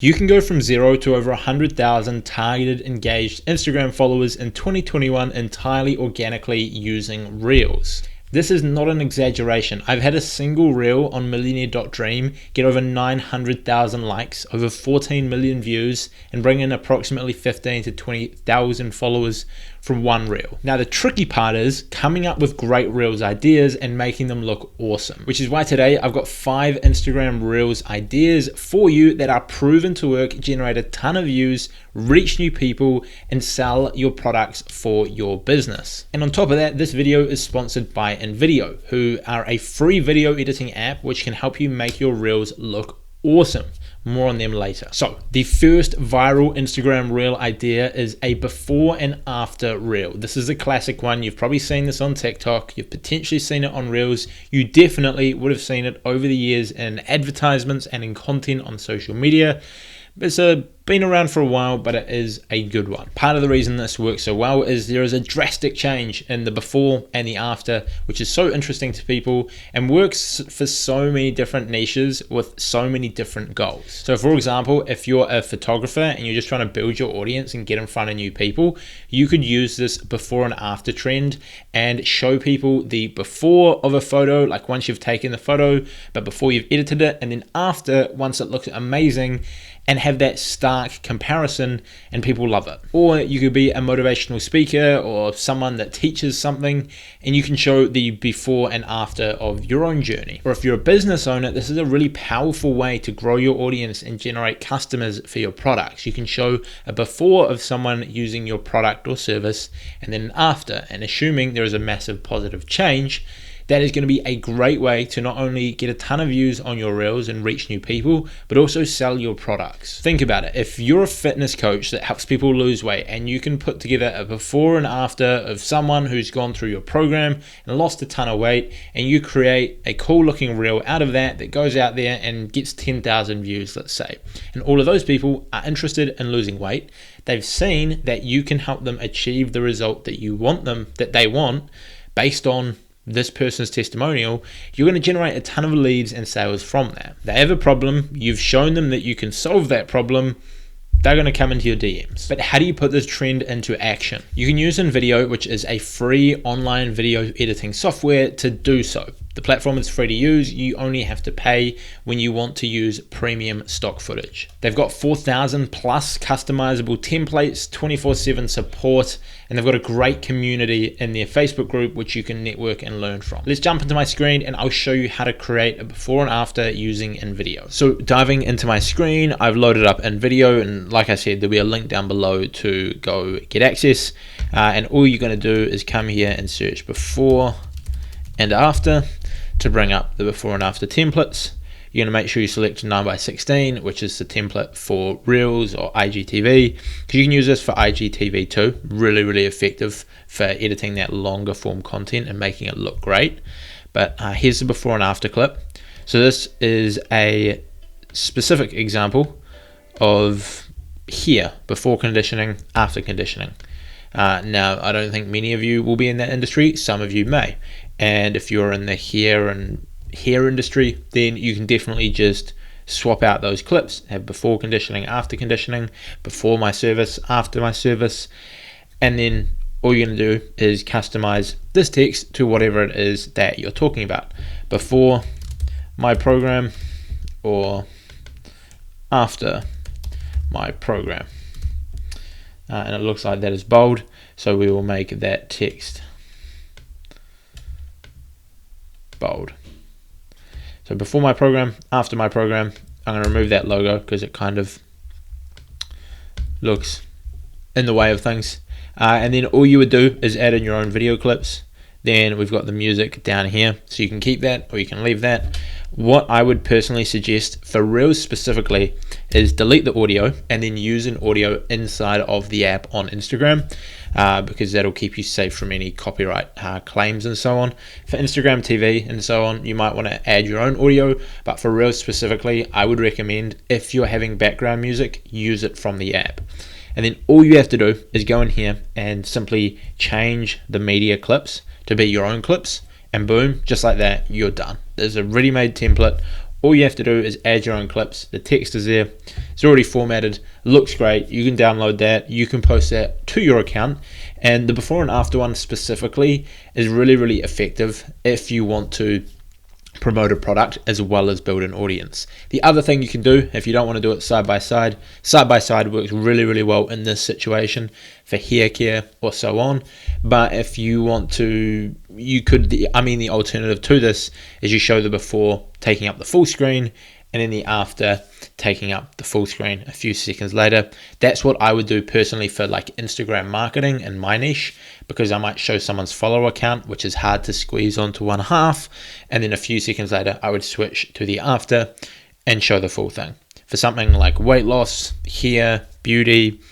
You can go from 0 to over 100,000 targeted, engaged Instagram followers in 2021 entirely organically using Reels. This is not an exaggeration. I've had a single reel on millionaire.dream get over 900,000 likes, over 14 million views, and bring in approximately 15 to 20,000 followers from one reel. Now the tricky part is coming up with great Reels ideas and making them look awesome, which is why today I've got 5 Instagram Reels ideas for you that are proven to work, generate a ton of views, reach new people, and sell your products for your business. And on top of that, this video is sponsored by InVideo, who are a free video editing app which can help you make your Reels look awesome. More on them later. So the first viral Instagram reel idea is a before and after reel. This is a classic one. You've probably seen this on TikTok. You've potentially seen it on Reels. You definitely would have seen it over the years in advertisements and in content on social media. It's been around for a while, but it is a good one. Part of the reason this works so well is there is a drastic change in the before and the after, which is so interesting to people and works for so many different niches with so many different goals. So for example, if you're a photographer and you're just trying to build your audience and get in front of new people, you could use this before and after trend and show people the before of a photo, like once you've taken the photo, but before you've edited it, and then after, once it looks amazing, and have that stark comparison, and people love it. Or you could be a motivational speaker or someone that teaches something, and you can show the before and after of your own journey. Or if you're a business owner, this is a really powerful way to grow your audience and generate customers for your products. You can show a before of someone using your product or service, and then an after, and assuming there is a massive positive change, that is going to be a great way to not only get a ton of views on your Reels and reach new people, but also sell your products. Think about it. If you're a fitness coach that helps people lose weight and you can put together a before and after of someone who's gone through your program and lost a ton of weight, and you create a cool looking reel out of that that goes out there and gets 10,000 views, let's say, and all of those people are interested in losing weight, they've seen that you can help them achieve the result that they want based on this person's testimonial, you're going to generate a ton of leads and sales from that. They have a problem, you've shown them that you can solve that problem, they're going to come into your DMs. But how do you put this trend into action? You can use InVideo, which is a free online video editing software, to do so. The platform is free to use. You only have to pay when you want to use premium stock footage. They've got 4,000 plus customizable templates, 24/7 support, and they've got a great community in their Facebook group, which you can network and learn from. Let's jump into my screen and I'll show you how to create a before and after using InVideo. So diving into my screen, I've loaded up InVideo, and like I said, there'll be a link down below to go get access. And all you're going to do is come here and search before and after to bring up the before and after templates. You're going to make sure you select 9:16, which is the template for Reels or IGTV, because you can use this for IGTV too. Really, really effective for editing that longer form content and making it look great. But here's the before and after clip. So this is a specific example of here, before conditioning, after conditioning. Now, I don't think many of you will be in that industry. Some of you may. And if you're in the hair industry, then you can definitely just swap out those clips, have before conditioning, after conditioning, before my service, after my service, and then all you're going to do is customize this text to whatever it is that you're talking about. Before my program or after my program. And it looks like that is bold, so we will make that text bold. So before my program, after my program. I'm going to remove that logo because it kind of looks in the way of things. And then all you would do is add in your own video clips. Then we've got the music down here, so you can keep that or you can leave that. What I would personally suggest for Reels specifically is delete the audio and then use an audio inside of the app on Instagram, because that'll keep you safe from any copyright claims and so on. For Instagram TV and so on, you might want to add your own audio, but for Reels specifically, I would recommend, if you're having background music, use it from the app. And then all you have to do is go in here and simply change the media clips to be your own clips, and boom, just like that, you're done. There's a ready-made template. All you have to do is add your own clips. The text is there. It's already formatted. Looks great. You can download that. You can post that to your account. And the before and after one specifically is really, really effective if you want to promote a product as well as build an audience. The other thing you can do, if you don't want to do it side by side works really, really well in this situation for hair care or so on. But if you want to, the alternative to this is you show the before taking up the full screen and then the after taking up the full screen a few seconds later. That's what I would do personally for like Instagram marketing in my niche, because I might show someone's follower count, which is hard to squeeze onto one half, and then a few seconds later I would switch to the after and show the full thing. For something like weight loss, hair, beauty,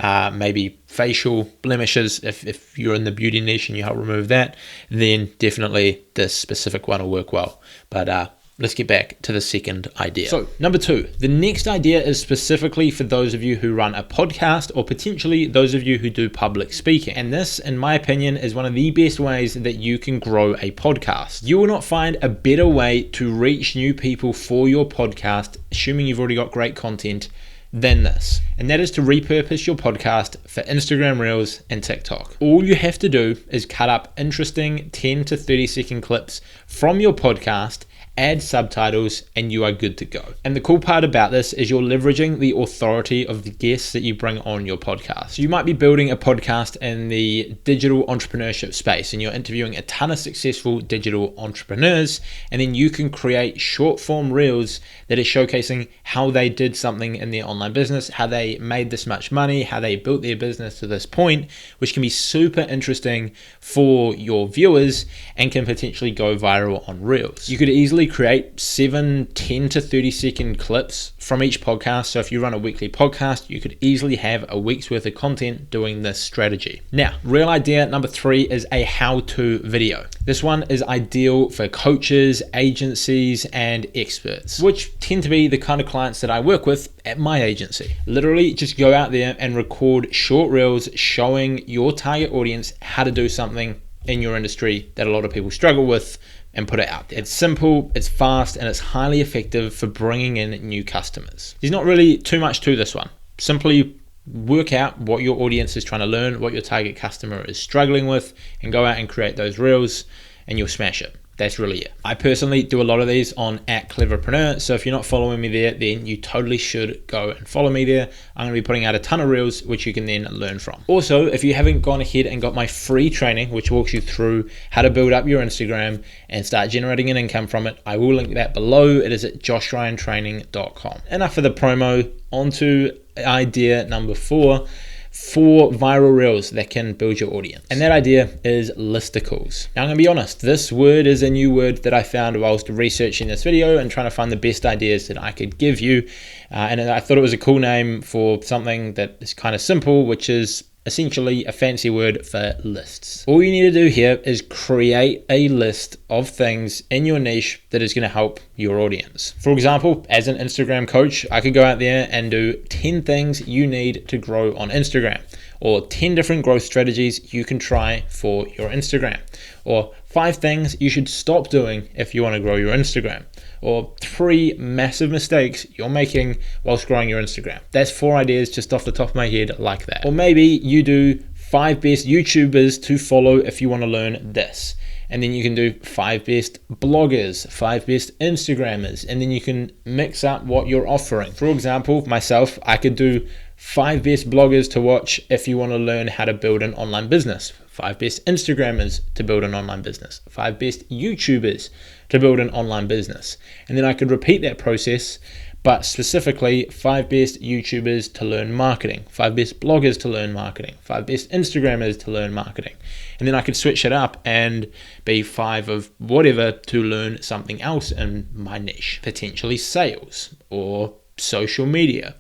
maybe facial blemishes, if you're in the beauty niche and you help remove that, then definitely this specific one will work well. But let's get back to the second idea. So number 2, the next idea is specifically for those of you who run a podcast or potentially those of you who do public speaking. And this, in my opinion, is one of the best ways that you can grow a podcast. You will not find a better way to reach new people for your podcast, assuming you've already got great content, than this. And that is to repurpose your podcast for Instagram Reels and TikTok. All you have to do is cut up interesting 10 to 30 second clips from your podcast, add subtitles, and you are good to go. And the cool part about this is you're leveraging the authority of the guests that you bring on your podcast. So you might be building a podcast in the digital entrepreneurship space and you're interviewing a ton of successful digital entrepreneurs, and then you can create short form reels that are showcasing how they did something in their online business, how they made this much money, how they built their business to this point, which can be super interesting for your viewers and can potentially go viral on Reels. You could easily create 10 to 30 second clips from each podcast. So if you run a weekly podcast, you could easily have a week's worth of content doing this strategy. Now, real idea number 3 is a how-to video. This one is ideal for coaches, agencies, and experts, which tend to be the kind of clients that I work with at my agency. Literally just go out there and record short reels showing your target audience how to do something in your industry that a lot of people struggle with, and put it out there. It's simple, it's fast, and it's highly effective for bringing in new customers. There's not really too much to this one. Simply work out what your audience is trying to learn, what your target customer is struggling with, and go out and create those reels, and you'll smash it. That's really it. I personally do a lot of these on @Cleverpreneur, so if you're not following me there, then you totally should go and follow me there. I'm going to be putting out a ton of reels, which you can then learn from. Also, if you haven't gone ahead and got my free training, which walks you through how to build up your Instagram and start generating an income from it, I will link that below. It is at joshryantraining.com. Enough of the promo, on to idea number 4. 4 viral reels that can build your audience. And that idea is listicles. Now I'm gonna be honest, this word is a new word that I found whilst researching this video and trying to find the best ideas that I could give you. And I thought it was a cool name for something that is kind of simple, which is essentially a fancy word for lists. All you need to do here is create a list of things in your niche that is going to help your audience. For example, as an Instagram coach, I could go out there and do 10 things you need to grow on Instagram, or 10 different growth strategies you can try for your Instagram, or 5 things you should stop doing if you want to grow your Instagram, or 3 massive mistakes you're making whilst growing your Instagram. That's 4 ideas just off the top of my head like that. Or maybe you do 5 best YouTubers to follow if you want to learn this. And then you can do 5 best bloggers, 5 best Instagrammers, and then you can mix up what you're offering. For example, myself, I could do 5 best bloggers to watch if you want to learn how to build an online business, 5 best Instagrammers to build an online business, 5 best YouTubers to build an online business. And then I could repeat that process, but specifically 5 best YouTubers to learn marketing, 5 best bloggers to learn marketing, 5 best Instagrammers to learn marketing. And then I could switch it up and be 5 of whatever to learn something else in my niche, potentially sales or social media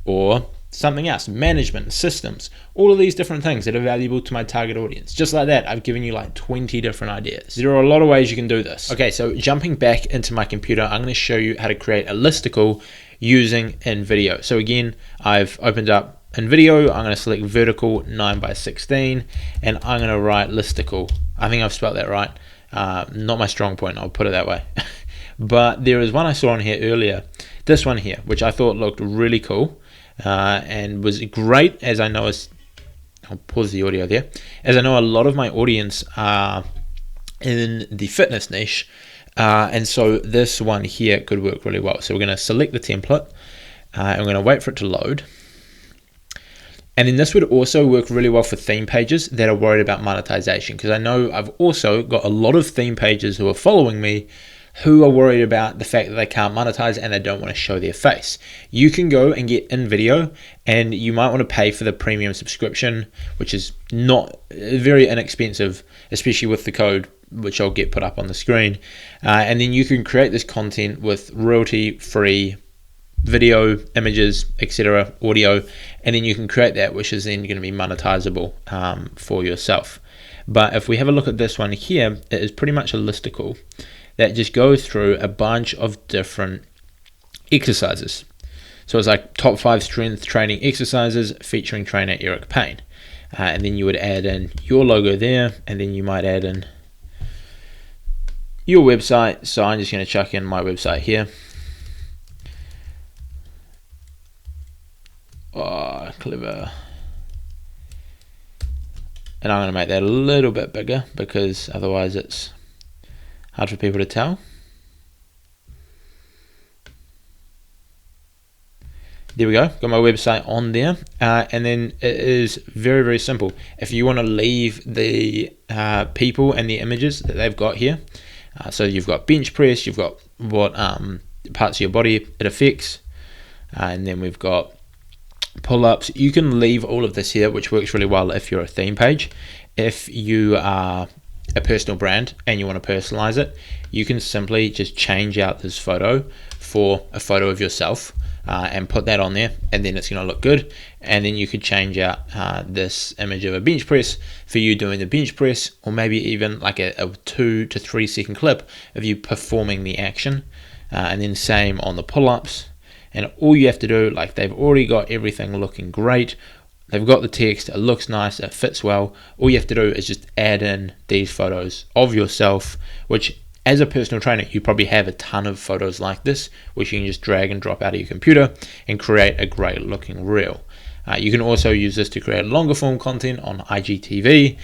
or something else, management, systems, all of these different things that are valuable to my target audience. Just like that, I've given you like 20 different ideas. There are a lot of ways you can do this. Okay, so jumping back into my computer, I'm going to show you how to create a listicle using InVideo. So again, I've opened up InVideo. I'm going to select vertical 9:16 and I'm going to write listicle. I think I've spelled that right. Not my strong point, I'll put it that way. But there is one I saw on here earlier, this one here, which I thought looked really cool and was great, as I know I'll pause the audio there, as I know a lot of my audience are in the fitness niche, and so this one here could work really well. So we're going to select the template, and we're going to wait for it to load. And then this would also work really well for theme pages that are worried about monetization, because I know I've also got a lot of theme pages who are following me who are worried about the fact that they can't monetize and they don't want to show their face. You can go and get InVideo, and you might want to pay for the premium subscription, which is not very inexpensive, especially with the code, which I'll get put up on the screen. And then you can create this content with royalty-free video, images, etc., audio, and then you can create that, which is then going to be monetizable for yourself. But if we have a look at this one here, it is pretty much a listicle that just goes through a bunch of different exercises. So it's like top 5 strength training exercises featuring trainer Eric Payne. And then you would add in your logo there, and then you might add in your website. So I'm just going to chuck in my website here. Oh, clever. And I'm going to make that a little bit bigger because otherwise it's hard for people to tell. There we go, got my website on there, and then it is very, very simple. If you want to leave the people and the images that they've got here, so you've got bench press, you've got what parts of your body it affects, and then we've got pull-ups. You can leave all of this here, which works really well if you're a theme page. If you are a personal brand and you want to personalize it, you can simply just change out this photo for a photo of yourself and put that on there, and then it's going to look good. And then you could change out this image of a bench press for you doing the bench press, or maybe even like a 2 to 3 second clip of you performing the action, and then same on the pull-ups. And all you have to do, like, they've already got everything looking great. They've got the text, it looks nice, it fits well. All you have to do is just add in these photos of yourself, which as a personal trainer, you probably have a ton of photos like this, which you can just drag and drop out of your computer and create a great looking reel. You can also use this to create longer form content on IGTV,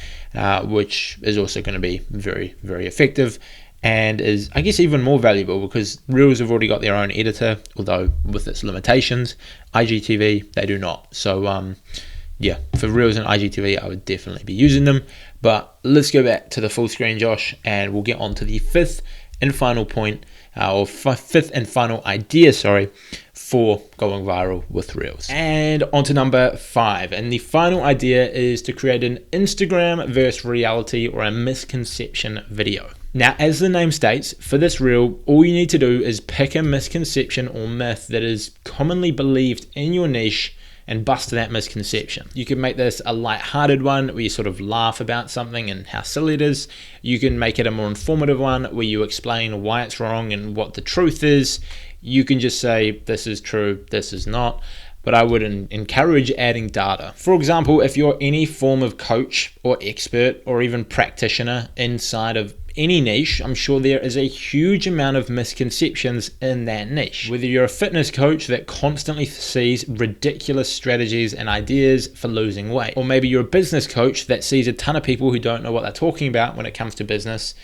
which is also going to be very, very effective, and is, I guess, even more valuable because Reels have already got their own editor, although with its limitations. IGTV, they do not. So yeah, for Reels and IGTV, I would definitely be using them. But let's go back to the full screen, Josh, and we'll get on to the fifth and final point, or fifth and final idea, for going viral with Reels. And on to number 5. And the final idea is to create an Instagram versus reality or a misconception video. Now, as the name states, for this reel, all you need to do is pick a misconception or myth that is commonly believed in your niche and bust that misconception. You can make this a light-hearted one where you sort of laugh about something and how silly it is. You can make it a more informative one where you explain why it's wrong and what the truth is. You can just say, this is true, this is not. But I would encourage adding data. For example, if you're any form of coach or expert or even practitioner inside of any niche, I'm sure there is a huge amount of misconceptions in that niche. Whether you're a fitness coach that constantly sees ridiculous strategies and ideas for losing weight, or maybe you're a business coach that sees a ton of people who don't know what they're talking about when it comes to business,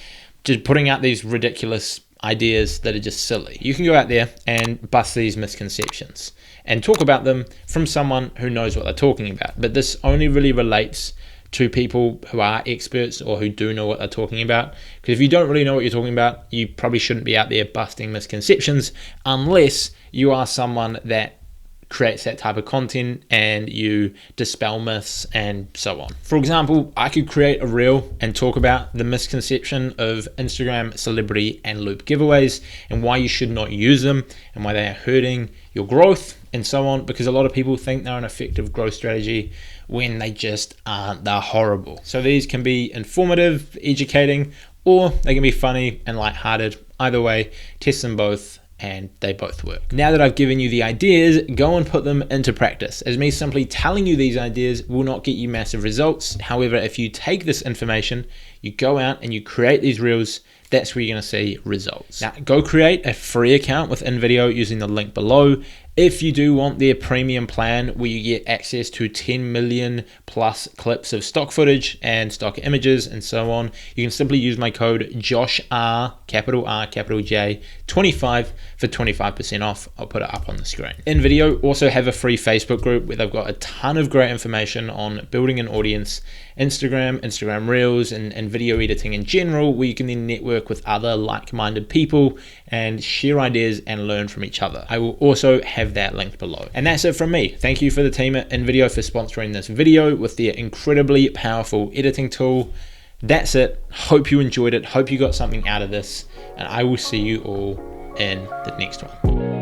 just putting out these ridiculous ideas that are just silly. You can go out there and bust these misconceptions and talk about them from someone who knows what they're talking about. But this only really relates to people who are experts or who do know what they're talking about. Because if you don't really know what you're talking about, you probably shouldn't be out there busting misconceptions unless you are someone that creates that type of content and you dispel myths and so on. For example, I could create a reel and talk about the misconception of Instagram celebrity and loop giveaways and why you should not use them and why they are hurting your growth and so on, because a lot of people think they're an effective growth strategy when they just aren't. They're horrible. So these can be informative, educating, or they can be funny and lighthearted. Either way, test them both and they both work. Now that I've given you the ideas, go and put them into practice, as me simply telling you these ideas will not get you massive results. However, if you take this information, you go out and you create these reels, that's where you're going to see results. Now, go create a free account with InVideo using the link below. If you do want their premium plan where you get access to 10 million plus clips of stock footage and stock images and so on, you can simply use my code JOSHR, capital R, capital J, 25 for 25% off. I'll put it up on the screen. InVideo also have a free Facebook group where they've got a ton of great information on building an audience, Instagram Reels, and video editing in general, where you can then network with other like-minded people and share ideas and learn from each other. I will also have that linked below. And that's it from me. Thank you for the team at InVideo for sponsoring this video with their incredibly powerful editing tool. That's it. Hope you enjoyed it. Hope you got something out of this. And I will see you all in the next one.